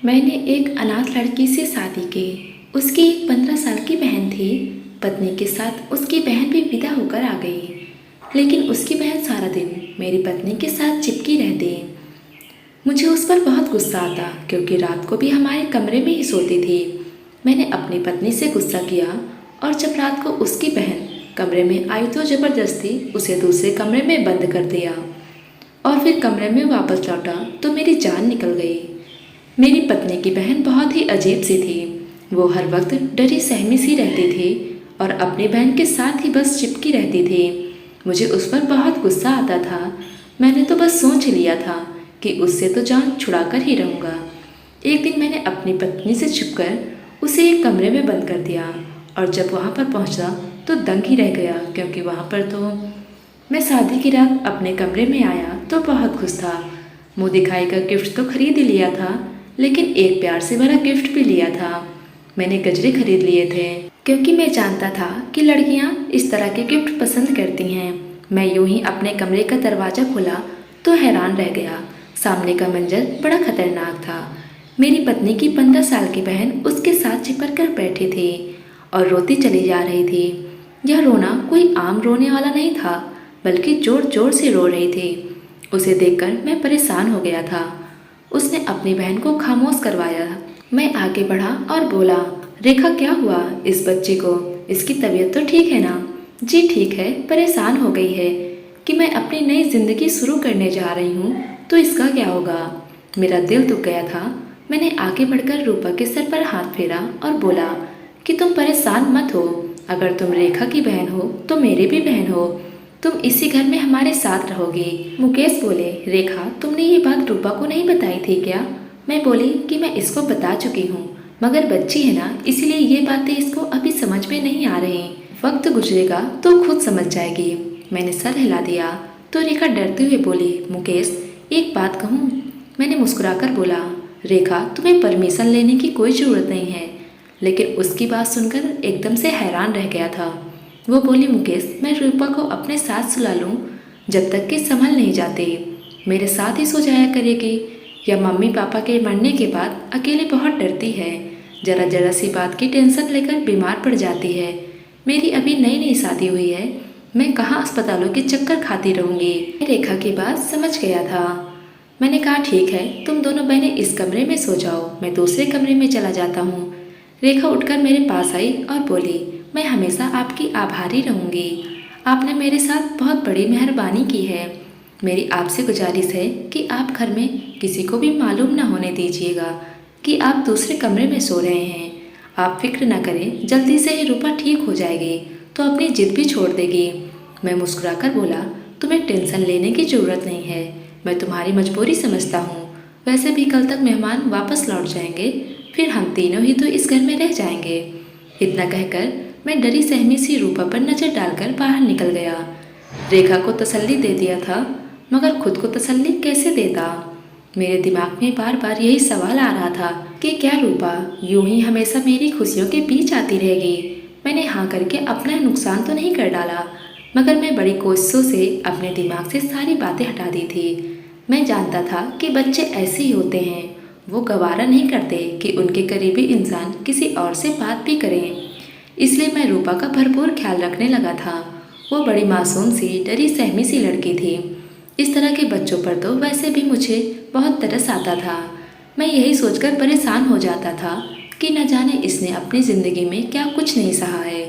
मैंने एक अनाथ लड़की से शादी की। उसकी एक 15 साल की बहन थी। पत्नी के साथ उसकी बहन भी विदा होकर आ गई, लेकिन उसकी बहन सारा दिन मेरी पत्नी के साथ चिपकी रहती। मुझे उस पर बहुत गुस्सा आता क्योंकि रात को भी हमारे कमरे में ही सोती थी। मैंने अपनी पत्नी से गुस्सा किया और जब रात को उसकी बहन कमरे में आई तो ज़बरदस्ती उसे दूसरे कमरे में बंद कर दिया और फिर कमरे में वापस लौटा तो मेरी जान निकल गई। मेरी पत्नी की बहन बहुत ही अजीब सी थी। वो हर वक्त डरी सहमी सी रहती थी और अपनी बहन के साथ ही बस चिपकी रहती थी। मुझे उस पर बहुत गुस्सा आता था। मैंने तो बस सोच लिया था कि उससे तो जान छुड़ा कर ही रहूँगा। एक दिन मैंने अपनी पत्नी से छुपकर उसे एक कमरे में बंद कर दिया और जब वहाँ पर पहुँचा तो दंग ही रह गया क्योंकि वहाँ पर तो मैं शादी की रात अपने कमरे में आया तो बहुत खुश था। मुँह दिखाई का गिफ्ट तो खरीद ही लिया था, लेकिन एक प्यार से भरा गिफ्ट भी लिया था। मैंने गजरे खरीद लिए थे क्योंकि मैं जानता था कि लड़कियां इस तरह के गिफ्ट पसंद करती हैं। मैं यूं ही अपने कमरे का दरवाज़ा खोला तो हैरान रह गया। सामने का मंजर बड़ा खतरनाक था। मेरी पत्नी की 15 साल की बहन उसके साथ चिपक कर बैठी थी और रोती चली जा रही थी। यह रोना कोई आम रोने वाला नहीं था, बल्कि जोर जोर से रो रही थी। उसे देखकर मैं परेशान हो गया था। उसने अपनी बहन को खामोश करवाया। मैं आगे बढ़ा और बोला, रेखा क्या हुआ इस बच्चे को? इसकी तबीयत तो ठीक है ना? जी ठीक है, परेशान हो गई है कि मैं अपनी नई जिंदगी शुरू करने जा रही हूँ, तो इसका क्या होगा? मेरा दिल दुख गया था। मैंने आगे बढ़कर रूपा के सर पर हाथ फेरा और बोला कि तुम परेशान मत हो। अगर तुम रेखा की बहन हो तो मेरी भी बहन हो। तुम इसी घर में हमारे साथ रहोगी। मुकेश बोले, रेखा तुमने ये बात रूपा को नहीं बताई थी क्या? मैं बोली कि मैं इसको बता चुकी हूँ, मगर बच्ची है ना, इसीलिए ये बातें इसको अभी समझ में नहीं आ रही। वक्त गुजरेगा तो खुद समझ जाएगी। मैंने सर हिला दिया तो रेखा डरते हुए बोली, मुकेश एक बात कहूँ? मैंने मुस्कुराकर बोला, रेखा तुम्हें परमिशन लेने की कोई ज़रूरत नहीं है। लेकिन उसकी बात सुनकर एकदम से हैरान रह गया था। वो बोली, मुकेश मैं रूपा को अपने साथ सुला लूँ जब तक कि संभल नहीं जाती। मेरे साथ ही सो जाया करेगी। या मम्मी पापा के मरने के बाद अकेले बहुत डरती है। जरा जरा सी बात की टेंशन लेकर बीमार पड़ जाती है। मेरी अभी नई नई शादी हुई है। मैं कहाँ अस्पतालों के चक्कर खाती रहूँगी। रेखा की बात समझ गया था। मैंने कहा, ठीक है, तुम दोनों बहनें इस कमरे में सो जाओ, मैं दूसरे कमरे में चला जाता हूँ। रेखा उठकर मेरे पास आई और बोली, मैं हमेशा आपकी आभारी रहूँगी। आपने मेरे साथ बहुत बड़ी मेहरबानी की है। मेरी आपसे गुजारिश है कि आप घर में किसी को भी मालूम न होने दीजिएगा कि आप दूसरे कमरे में सो रहे हैं। आप फिक्र न करें, जल्दी से ही रूपा ठीक हो जाएगी तो अपनी जिद भी छोड़ देगी। मैं मुस्कुराकर बोला, तुम्हें टेंशन लेने की ज़रूरत नहीं है। मैं तुम्हारी मजबूरी समझता हूँ। वैसे भी कल तक मेहमान वापस लौट जाएंगे, फिर हम तीनों ही तो इस घर में रह जाएंगे। इतना कहकर मैं डरी सहमी सी रूपा पर नज़र डालकर बाहर निकल गया। रेखा को तसल्ली दे दिया था, मगर खुद को तसल्ली कैसे देता? मेरे दिमाग में बार बार यही सवाल आ रहा था कि क्या रूपा यूं ही हमेशा मेरी खुशियों के बीच आती रहेगी? मैंने हाँ करके अपना नुकसान तो नहीं कर डाला, मगर मैं बड़ी कोशिशों से अपने दिमाग से सारी बातें हटा दी थी। मैं जानता था कि बच्चे ऐसे ही होते हैं। वो गवारा नहीं करते कि उनके करीबी इंसान किसी और से बात भी करें। इसलिए मैं रूपा का भरपूर ख्याल रखने लगा था। वो बड़ी मासूम सी डरी सहमी सी लड़की थी। इस तरह के बच्चों पर तो वैसे भी मुझे बहुत तरस आता था। मैं यही सोचकर परेशान हो जाता था कि न जाने इसने अपनी ज़िंदगी में क्या कुछ नहीं सहा है।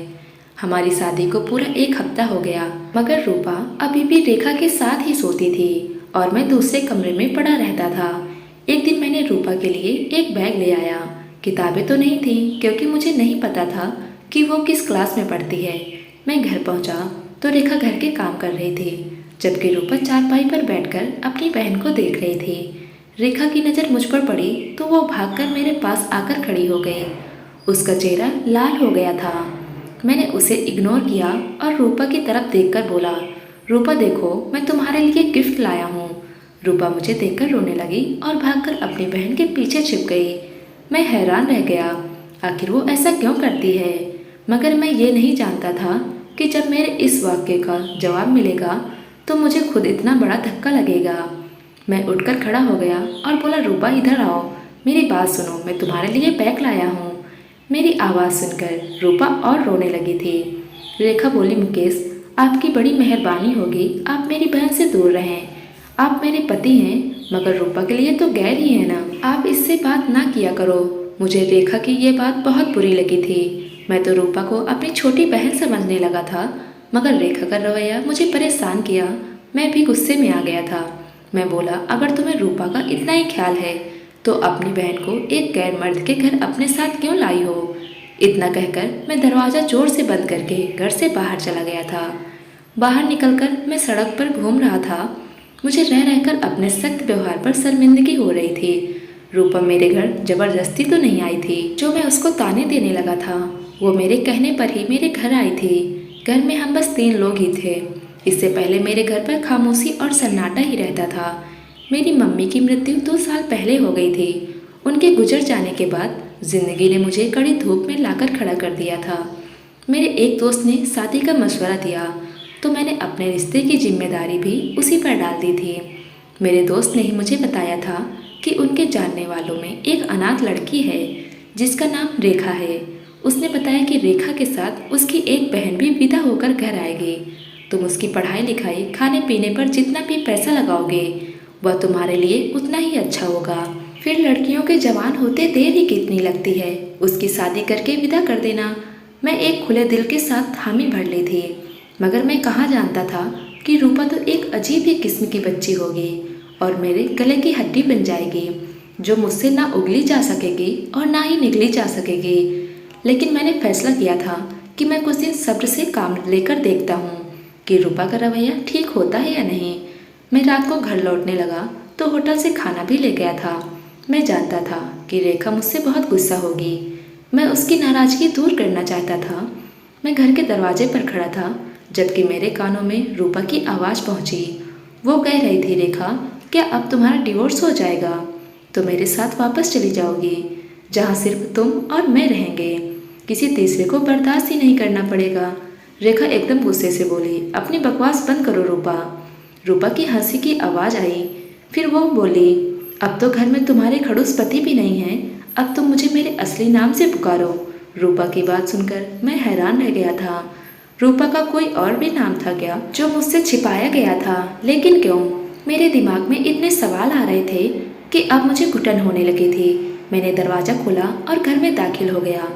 हमारी शादी को पूरा 1 हफ्ता हो गया, मगर रूपा अभी भी रेखा के साथ ही सोती थी और मैं दूसरे कमरे में पड़ा रहता था। एक दिन मैंने रूपा के लिए एक बैग ले आया। किताबें तो नहीं थी क्योंकि मुझे नहीं पता था कि वो किस क्लास में पढ़ती है। मैं घर पहुंचा तो रेखा घर के काम कर रही थी, जबकि रूपा चारपाई पर बैठकर अपनी बहन को देख रही थी। रेखा की नज़र मुझ पर पड़ी तो वो भागकर मेरे पास आकर खड़ी हो गई। उसका चेहरा लाल हो गया था। मैंने उसे इग्नोर किया और रूपा की तरफ देखकर बोला, रूपा देखो, मैं तुम्हारे लिए गिफ्ट लाया हूँ। रूपा मुझे देखकर रोने लगी और भागकर अपनी बहन के पीछे छिप गई। मैं हैरान रह गया, आखिर वो ऐसा क्यों करती है? मगर मैं ये नहीं जानता था कि जब मेरे इस वाक्य का जवाब मिलेगा तो मुझे खुद इतना बड़ा धक्का लगेगा। मैं उठकर खड़ा हो गया और बोला, रूपा इधर आओ, मेरी बात सुनो, मैं तुम्हारे लिए बैग लाया हूँ। मेरी आवाज़ सुनकर रूपा और रोने लगी थी। रेखा बोली, मुकेश आपकी बड़ी मेहरबानी होगी, आप मेरी बहन से दूर रहें। आप मेरे पति हैं, मगर रूपा के लिए तो गैर ही है ना। आप इससे बात ना किया करो। मुझे रेखा की ये बात बहुत बुरी लगी थी। मैं तो रूपा को अपनी छोटी बहन समझने लगा था, मगर रेखा का रवैया मुझे परेशान किया। मैं भी गुस्से में आ गया था। मैं बोला, अगर तुम्हें रूपा का इतना ही ख्याल है तो अपनी बहन को एक गैर मर्द के घर अपने साथ क्यों लाई हो। इतना कहकर मैं दरवाज़ा जोर से बंद करके घर से बाहर चला गया था। बाहर निकलकर मैं सड़क पर घूम रहा था। मुझे रह रहकर अपने सख्त व्यवहार पर शर्मिंदगी हो रही थी। रूपा मेरे घर जबरदस्ती तो नहीं आई थी। जो मैं उसको ताने देने लगा था वो मेरे कहने पर ही मेरे घर आई थी। घर में हम बस 3 लोग ही थे। इससे पहले मेरे घर पर खामोशी और सन्नाटा ही रहता था। मेरी मम्मी की मृत्यु 2 साल पहले हो गई थी। उनके गुजर जाने के बाद जिंदगी ने मुझे कड़ी धूप में लाकर खड़ा कर दिया था। मेरे एक दोस्त ने शादी का मशवरा दिया तो मैंने अपने रिश्ते की जिम्मेदारी भी उसी पर डाल दी थी। मेरे दोस्त ने ही मुझे बताया था कि उनके जानने वालों में एक अनाथ लड़की है जिसका नाम रेखा है। उसने बताया कि रेखा के साथ उसकी एक बहन भी विदा होकर घर आएगी। तुम उसकी पढ़ाई लिखाई, खाने पीने पर जितना भी पैसा लगाओगे वह तुम्हारे लिए उतना ही अच्छा होगा। फिर लड़कियों के जवान होते देर ही कितनी लगती है, उसकी शादी करके विदा कर देना। मैं एक खुले दिल के साथ हामी भर ली थी, मगर मैं कहाँ जानता था कि रूपा तो एक अजीब ही किस्म की बच्ची होगी और मेरे गले की हड्डी बन जाएगी, जो मुझसे ना उगली जा सकेगी और ना ही निगली जा सकेगी। लेकिन मैंने फैसला किया था कि मैं कुछ दिन सब्र से काम लेकर देखता हूँ कि रूपा का रवैया ठीक होता है या नहीं। मैं रात को घर लौटने लगा तो होटल से खाना भी ले गया था। मैं जानता था कि रेखा मुझसे बहुत गुस्सा होगी। मैं उसकी नाराज़गी दूर करना चाहता था। मैं घर के दरवाजे पर खड़ा था जबकि मेरे कानों में रूपा की आवाज़ पहुंची। वो कह रही थी, रेखा क्या अब तुम्हारा डिवोर्स हो जाएगा तो मेरे साथ वापस चली जाओगी, जहाँ सिर्फ तुम और मैं रहेंगे। किसी तीसरे को बर्दाश्त ही नहीं करना पड़ेगा। रेखा एकदम गुस्से से बोली, अपनी बकवास बंद करो रूपा। रूपा की हंसी की आवाज़ आई। फिर वो बोली, अब तो घर में तुम्हारे खड़ूस पति भी नहीं हैं, अब तुम मुझे मेरे असली नाम से पुकारो। रूपा की बात सुनकर मैं हैरान रह गया था। रूपा का कोई और भी नाम था क्या जो मुझसे छिपाया गया था? लेकिन क्यों? मेरे दिमाग में इतने सवाल आ रहे थे कि अब मुझे घुटन होने लगी थी। मैंने दरवाज़ा खोला और घर में दाखिल हो गया।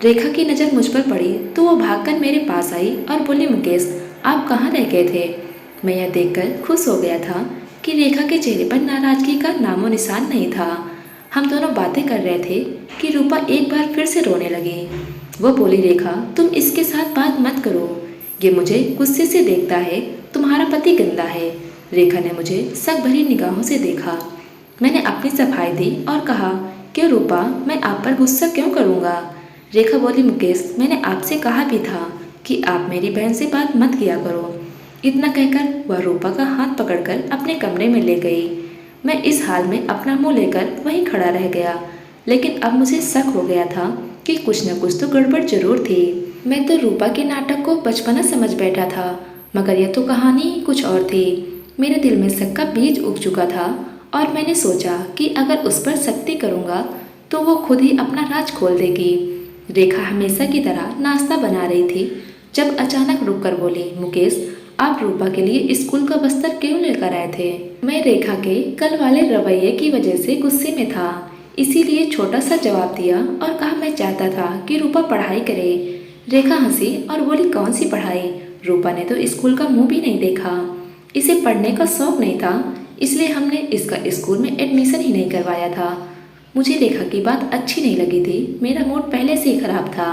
रेखा की नज़र मुझ पर पड़ी तो वो भागकर मेरे पास आई और बोली, मुकेश आप कहाँ रह गए थे? मैं यह देखकर खुश हो गया था कि रेखा के चेहरे पर नाराज़गी का नामो निशान नहीं था। हम दोनों बातें कर रहे थे कि रूपा एक बार फिर से रोने लगी। वो बोली, रेखा तुम इसके साथ बात मत करो, ये मुझे गुस्से से देखता है, तुम्हारा पति गंदा है। रेखा ने मुझे शक भरी निगाहों से देखा। मैंने अपनी सफाई दी और कहा, क्यों रूपा, मैं आप पर गुस्सा क्यों करूँगा? रेखा बोली, मुकेश मैंने आपसे कहा भी था कि आप मेरी बहन से बात मत किया करो। इतना कहकर वह रूपा का हाथ पकड़कर अपने कमरे में ले गई। मैं इस हाल में अपना मुंह लेकर वहीं खड़ा रह गया, लेकिन अब मुझे शक हो गया था कि कुछ न कुछ तो गड़बड़ जरूर थी। मैं तो रूपा के नाटक को बचपना समझ बैठा था, मगर यह तो कहानी कुछ और थी। मेरे दिल में शक का बीज उग चुका था और मैंने सोचा कि अगर उस पर सख्ती करूँगा तो वो खुद ही अपना राज खोल देगी। रेखा हमेशा की तरह नाश्ता बना रही थी जब अचानक रुककर बोली, मुकेश आप रूपा के लिए स्कूल का बस्तर क्यों लेकर आए थे? मैं रेखा के कल वाले रवैये की वजह से गुस्से में था, इसीलिए छोटा सा जवाब दिया और कहा मैं चाहता था कि रूपा पढ़ाई करे। रेखा हंसी और बोली, कौन सी पढ़ाई? रूपा ने तो स्कूल का मुंह भी नहीं देखा। इसे पढ़ने का शौक नहीं था, इसलिए हमने इसका स्कूल में एडमिशन ही नहीं करवाया था। मुझे रेखा की बात अच्छी नहीं लगी थी। मेरा मूड पहले से ही खराब था,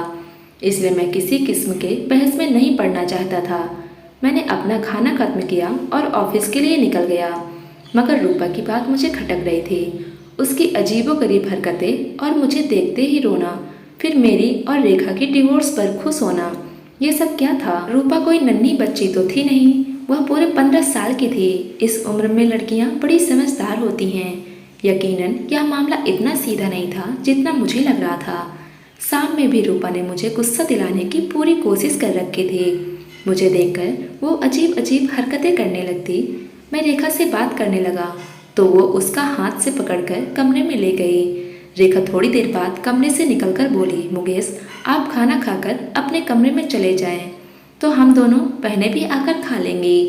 इसलिए मैं किसी किस्म के बहस में नहीं पढ़ना चाहता था। मैंने अपना खाना खत्म किया और ऑफिस के लिए निकल गया, मगर रूपा की बात मुझे खटक रही थी। उसकी अजीबोगरीब हरकतें और मुझे देखते ही रोना, फिर मेरी और रेखा की डिवोर्स पर खुश होना, ये सब क्या था? रूपा कोई नन्ही बच्ची तो थी नहीं, वह पूरे 15 साल की थी। इस उम्र में लड़कियां बड़ी समझदार होती हैं। यकीनन यह मामला इतना सीधा नहीं था जितना मुझे लग रहा था। शाम में भी रूपा ने मुझे गुस्सा दिलाने की पूरी कोशिश कर रखी थी। मुझे देखकर वो अजीब अजीब हरकतें करने लगती। मैं रेखा से बात करने लगा तो वो उसका हाथ से पकड़कर कमरे में ले गई। रेखा थोड़ी देर बाद कमरे से निकलकर बोली, मुकेश आप खाना खाकर अपने कमरे में चले जाएं, तो हम दोनों बहनें भी आकर खा लेंगी।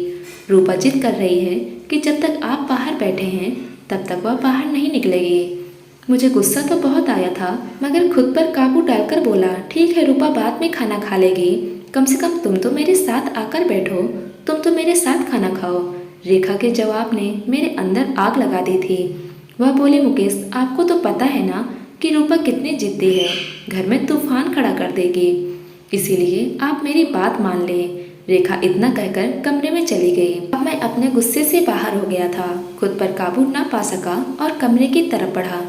रूपा जिद कर रही है कि जब तक आप बाहर बैठे हैं तब तक वह बाहर नहीं निकलेगी। मुझे गुस्सा तो बहुत आया था, मगर खुद पर काबू डालकर बोला, ठीक है रूपा बाद में खाना खा लेगी, कम से कम तुम तो मेरे साथ आकर बैठो, तुम तो मेरे साथ खाना खाओ। रेखा के जवाब ने मेरे अंदर आग लगा दी थी। वह बोली, मुकेश आपको तो पता है ना कि रूपा कितनी जिद्दी है, घर में तूफान खड़ा कर देगी, इसीलिए आप मेरी बात मान लें। रेखा इतना कहकर कमरे में चली गई। अब मैं अपने गुस्से से बाहर हो गया था, खुद पर काबू ना पा सका और कमरे की तरफ बढ़ा।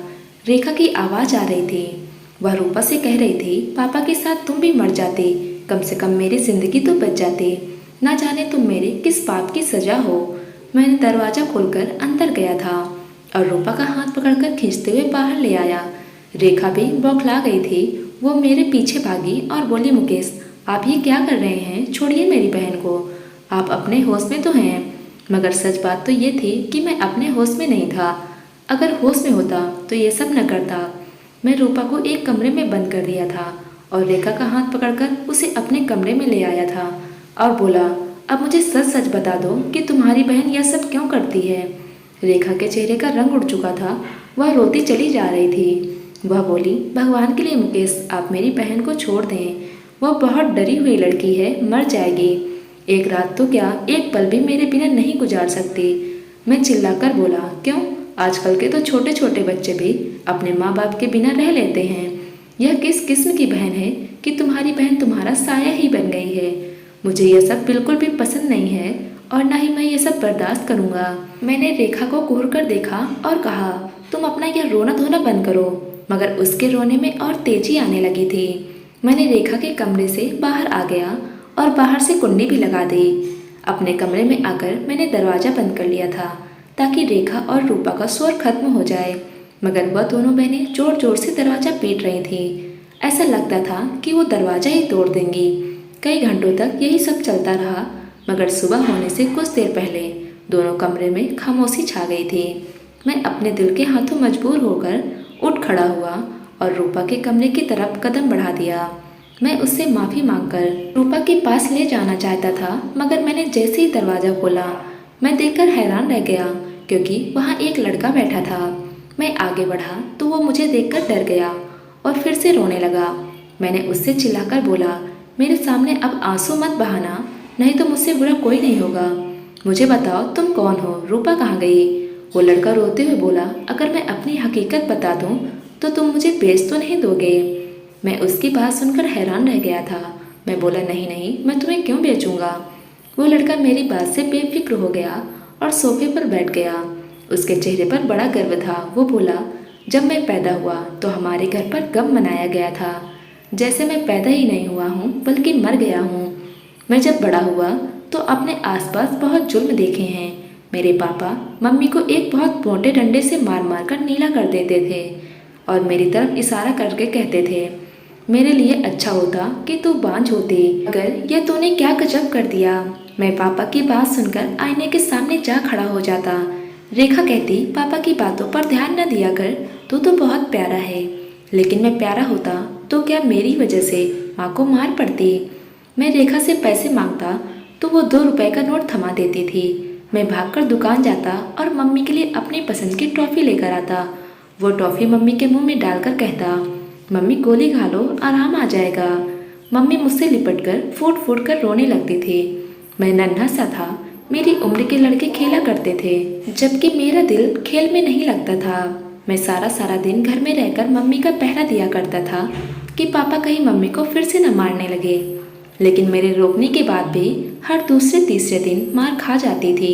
रेखा की आवाज़ आ रही थी। वह रूपा से कह रही थी, पापा के साथ तुम भी मर जाती, कम से कम मेरी जिंदगी तो बच जाती, ना जाने तुम मेरे किस पाप की सजा हो। मैंने दरवाज़ा खोलकर अंदर गया था और रूपा का हाथ पकड़कर खींचते हुए बाहर ले आया। रेखा भी बौखला गई थी। वो मेरे पीछे भागी और बोली, मुकेश आप ये क्या कर रहे हैं, छोड़िए मेरी बहन को, आप अपने होश में तो हैं। मगर सच बात तो ये थी कि मैं अपने होश में नहीं था। अगर होश में होता तो ये सब न करता। मैं रूपा को एक कमरे में बंद कर दिया था और रेखा का हाथ पकड़कर उसे अपने कमरे में ले आया था और बोला, अब मुझे सच सच बता दो कि तुम्हारी बहन यह सब क्यों करती है। रेखा के चेहरे का रंग उड़ चुका था, वह रोती चली जा रही थी। वह बोली, भगवान के लिए मुकेश आप मेरी बहन को छोड़ दें, वह बहुत डरी हुई लड़की है, मर जाएगी। एक रात तो क्या एक पल भी मेरे बिना नहीं गुजार सकती। मैं चिल्लाकर बोला, क्यों, आजकल के तो छोटे छोटे बच्चे भी अपने माँ बाप के बिना रह लेते हैं। यह किस किस्म की बहन है कि तुम्हारी बहन तुम्हारा साया ही बन गई है। मुझे यह सब बिल्कुल भी पसंद नहीं है और ना ही मैं ये सब बर्दाश्त करूँगा। मैंने रेखा को घूर कर देखा और कहा, तुम अपना यह रोना धोना बंद करो। मगर उसके रोने में और तेजी आने लगी थी। मैंने रेखा के कमरे से बाहर आ गया और बाहर से कुंडी भी लगा दी। अपने कमरे में आकर मैंने दरवाज़ा बंद कर लिया था ताकि रेखा और रूपा का शोर खत्म हो जाए। मगर वह दोनों बहनें जोर जोर से दरवाज़ा पीट रही थी। ऐसा लगता था कि वो दरवाज़ा ही तोड़ देंगी। कई घंटों तक यही सब चलता रहा, मगर सुबह होने से कुछ देर पहले दोनों कमरे में खामोशी छा गई थी। मैं अपने दिल के हाथों मजबूर होकर उठ खड़ा हुआ और रूपा के कमरे की तरफ कदम बढ़ा दिया। मैं उससे माफ़ी मांगकर रूपा के पास ले जाना चाहता था, मगर मैंने जैसे ही दरवाज़ा खोला मैं देखकर हैरान रह गया, क्योंकि वहाँ एक लड़का बैठा था। मैं आगे बढ़ा तो वो मुझे देखकर डर गया और फिर से रोने लगा। मैंने उससे चिल्लाकर बोला, मेरे सामने अब आंसू मत बहाना, नहीं तो मुझसे बुरा कोई नहीं होगा। मुझे बताओ तुम कौन हो, रूपा कहाँ गई? वो लड़का रोते हुए बोला, अगर मैं अपनी हकीकत बता दूं तो तुम मुझे बेच तो नहीं दोगे? मैं उसकी बात सुनकर हैरान रह गया था। मैं बोला, नहीं नहीं, मैं तुम्हें क्यों बेचूंगा। वो लड़का मेरी बात से बेफिक्र हो गया और सोफे पर बैठ गया। उसके चेहरे पर बड़ा गर्व था। वो बोला, जब मैं पैदा हुआ तो हमारे घर पर गम मनाया गया था, जैसे मैं पैदा ही नहीं हुआ हूँ बल्कि मर गया हूँ। मैं जब बड़ा हुआ तो अपने आसपास बहुत जुल्म देखे हैं। मेरे पापा मम्मी को एक बहुत मोटे डंडे से मार मार कर नीला कर देते थे और मेरी तरफ इशारा करके कहते थे, मेरे लिए अच्छा होता कि तू बांझ होती, अगर यह तूने क्या गजब कर दिया। मैं पापा की बात सुनकर आईने के सामने जा खड़ा हो जाता। रेखा कहती, पापा की बातों पर ध्यान न दिया कर, तू तो बहुत प्यारा है। लेकिन मैं प्यारा होता तो क्या मेरी वजह से माँ को मार पड़ती? मैं रेखा से पैसे मांगता तो वो 2 रुपए का नोट थमा देती थी। मैं भागकर दुकान जाता और मम्मी के लिए अपनी पसंद की टॉफ़ी लेकर आता। वो टॉफ़ी मम्मी के मुंह में डालकर कहता, मम्मी गोली खा लो, आराम आ जाएगा। मम्मी मुझसे लिपटकर फूट फूट कर रोने लगती थी। मैं नन्हा सा था, मेरी उम्र के लड़के खेला करते थे, जबकि मेरा दिल खेल में नहीं लगता था। मैं सारा सारा दिन घर में रहकर मम्मी का पहरा दिया करता था कि पापा कहीं मम्मी को फिर से न मारने लगे। लेकिन मेरे रोकने के बाद भी हर दूसरे तीसरे दिन मार खा जाती थी।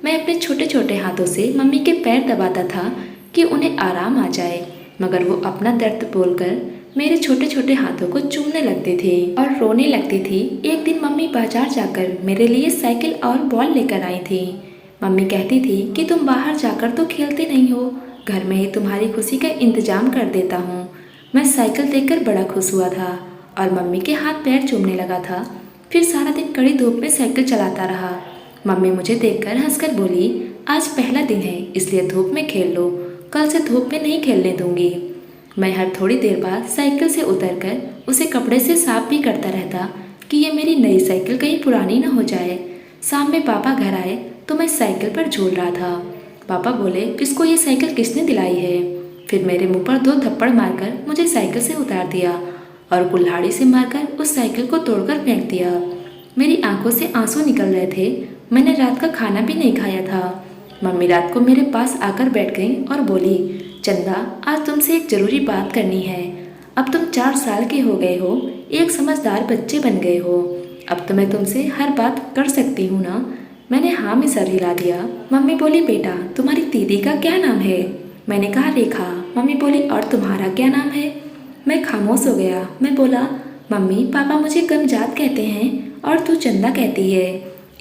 मैं अपने छोटे छोटे हाथों से मम्मी के पैर दबाता था कि उन्हें आराम आ जाए, मगर वो अपना दर्द बोलकर मेरे छोटे छोटे हाथों को चूमने लगती थी और रोने लगती थी। एक दिन मम्मी बाजार जाकर मेरे लिए साइकिल और बॉल लेकर आई थी। मम्मी कहती थी कि तुम बाहर जाकर तो खेलते नहीं हो, घर में ही तुम्हारी खुशी का इंतजाम कर देता हूँ। मैं साइकिल देखकर बड़ा खुश हुआ था और मम्मी के हाथ पैर चूमने लगा था। फिर सारा दिन कड़ी धूप में साइकिल चलाता रहा। मम्मी मुझे देखकर हंसकर बोली, आज पहला दिन है इसलिए धूप में खेल लो, कल से धूप में नहीं खेलने दूंगी। मैं हर थोड़ी देर बाद साइकिल से उतरकर उसे कपड़े से साफ भी करता रहता कि ये मेरी नई साइकिल कहीं पुरानी न हो जाए। शाम में पापा घर आए तो मैं साइकिल पर झूल रहा था। पापा बोले, किसको ये साइकिल किसने दिलाई है? फिर मेरे मुंह पर 2 थप्पड़ मारकर मुझे साइकिल से उतार दिया और कुल्हाड़ी से मारकर उस साइकिल को तोड़कर फेंक दिया। मेरी आंखों से आंसू निकल रहे थे। मैंने रात का खाना भी नहीं खाया था। मम्मी रात को मेरे पास आकर बैठ गई और बोली, चंदा, आज तुमसे एक ज़रूरी बात करनी है। अब तुम 4 साल के हो गए हो, एक समझदार बच्चे बन गए हो। अब तो मैं तुमसे हर बात कर सकती हूँ ना? मैंने हाँ में सर हिला दिया। मम्मी बोली, बेटा तुम्हारी दीदी का क्या नाम है? मैंने कहा, रेखा। मम्मी बोली, और तुम्हारा क्या नाम है? मैं खामोश हो गया। मैं बोला, मम्मी पापा मुझे गमजात कहते हैं और तू चंदा कहती है।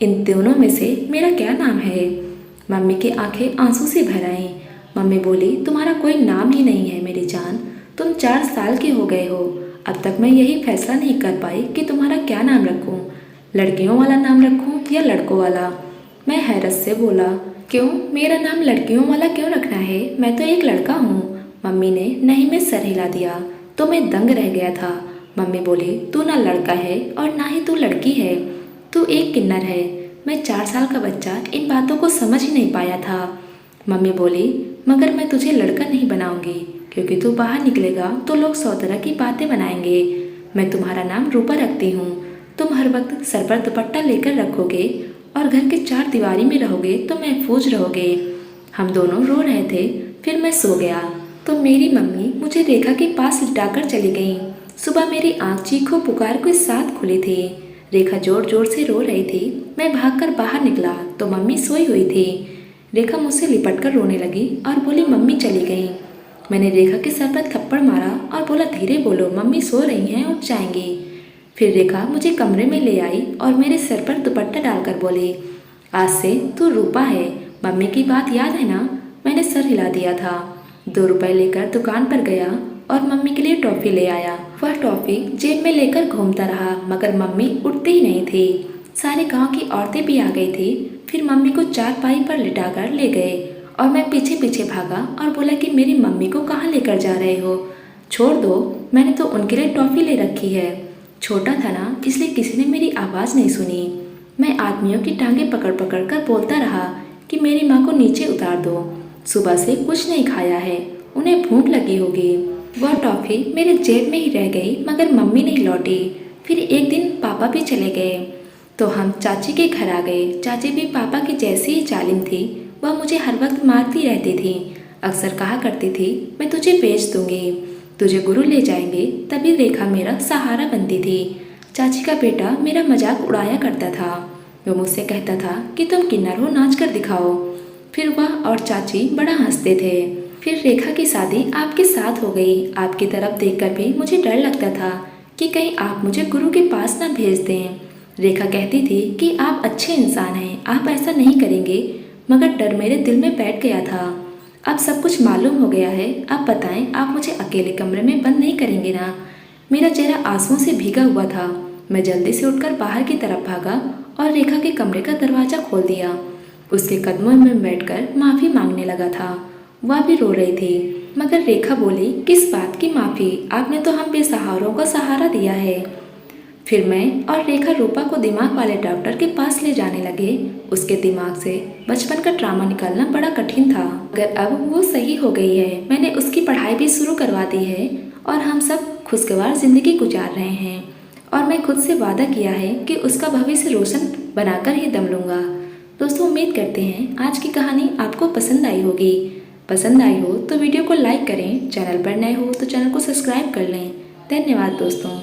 इन दोनों में से मेरा क्या नाम है? मम्मी की आंखें आंसू से भर आईं। मम्मी बोली, तुम्हारा कोई नाम ही नहीं है मेरी जान। तुम 4 साल के हो गए हो। अब तक मैं यही फैसला नहीं कर पाई कि तुम्हारा क्या नाम रखूं। लड़कियों वाला नाम रखूं या लड़कों वाला? मैं हैरत से बोला, क्यों, मेरा नाम लड़कियों वाला क्यों रखना है? मैं तो एक लड़का हूँ। मम्मी ने नहीं में सर हिला दिया तो मैं दंग रह गया था। मम्मी बोली, तू ना लड़का है और ना ही तू लड़की है, तू एक किन्नर है। मैं 4 साल का बच्चा इन बातों को समझ ही नहीं पाया था। मम्मी बोली, मगर मैं तुझे लड़का नहीं बनाऊंगी, क्योंकि तू बाहर निकलेगा तो लोग 100 तरह की बातें बनाएंगे। मैं तुम्हारा नाम रूपा रखती हूँ। तुम हर वक्त सर पर दुपट्टा लेकर रखोगे और घर के 4 दीवारी में रहोगे तो महफूज रहोगे। हम दोनों रो रहे थे। फिर मैं सो गया तो मेरी मम्मी मुझे रेखा के पास लिटाकर चली गई। सुबह मेरी आँख चीखों पुकार के साथ खुली थी। रेखा जोर जोर से रो रही थी। मैं भागकर बाहर निकला तो मम्मी सोई हुई थी। रेखा मुझसे लिपटकर रोने लगी और बोली, मम्मी चली गई। मैंने रेखा के सर पर थप्पड़ मारा और बोला, धीरे बोलो, मम्मी सो रही हैं, उठ जाएंगी। फिर रेखा मुझे कमरे में ले आई और मेरे सर पर दुपट्टा डालकर बोली, आज से तू रूपा है। मम्मी की बात याद है ना? मैंने सर हिला दिया था। 2 रुपए लेकर दुकान पर गया और मम्मी के लिए टॉफ़ी ले आया। वह टॉफ़ी जेब में लेकर घूमता रहा, मगर मम्मी उठती ही नहीं थी। सारे गांव की औरतें भी आ गई थी। फिर मम्मी को चारपाई पर लिटाकर ले गए और मैं पीछे पीछे भागा और बोला कि मेरी मम्मी को कहाँ लेकर जा रहे हो? छोड़ दो, मैंने तो उनके लिए टॉफ़ी ले रखी है। छोटा था ना, इसलिए किसी ने मेरी आवाज़ नहीं सुनी। मैं आदमियों की टांगें पकड़ पकड़ कर बोलता रहा कि मेरी माँ को नीचे उतार दो। सुबह से कुछ नहीं खाया है, उन्हें भूख लगी होगी। वह टॉफ़ी मेरे जेब में ही रह गई, मगर मम्मी नहीं लौटी। फिर एक दिन पापा भी चले गए तो हम चाची के घर आ गए। चाची भी पापा की जैसी ही जालिम थी। वह मुझे हर वक्त मारती रहती थी। अक्सर कहा करती थी, मैं तुझे बेच दूंगी, तुझे गुरु ले जाएंगे। तभी रेखा मेरा सहारा बनती थी। चाची का बेटा मेरा मजाक उड़ाया करता था। वो मुझसे कहता था कि तुम किन्नर हो, नाच कर दिखाओ। फिर वह और चाची बड़ा हंसते थे। फिर रेखा की शादी आपके साथ हो गई। आपकी तरफ देखकर भी मुझे डर लगता था कि कहीं आप मुझे गुरु के पास ना भेज दें। रेखा कहती थी कि आप अच्छे इंसान हैं, आप ऐसा नहीं करेंगे, मगर डर मेरे दिल में बैठ गया था। अब सब कुछ मालूम हो गया है। अब बताएं, आप मुझे अकेले कमरे में बंद नहीं करेंगे ना? मेरा चेहरा आंसुओं से भीगा हुआ था। मैं जल्दी से उठकर बाहर की तरफ भागा और रेखा के कमरे का दरवाज़ा खोल दिया। उसके कदमों में बैठकर माफ़ी मांगने लगा था। वह भी रो रही थी। मगर रेखा बोली, किस बात की माफ़ी? आपने तो हम बेसहारों का सहारा दिया है। फिर मैं और रेखा रूपा को दिमाग वाले डॉक्टर के पास ले जाने लगे। उसके दिमाग से बचपन का ट्रामा निकालना बड़ा कठिन था, मगर अब वो सही हो गई है। मैंने उसकी पढ़ाई भी शुरू करवा दी है और हम सब खुशगवार ज़िंदगी गुजार रहे हैं। और मैं खुद से वादा किया है कि उसका भविष्य रोशन बनाकर ही दम लूँगा। दोस्तों, उम्मीद करते हैं आज की कहानी आपको पसंद आई होगी। पसंद आई हो तो वीडियो को लाइक करें, चैनल पर नए हो तो चैनल को सब्सक्राइब कर लें। धन्यवाद दोस्तों।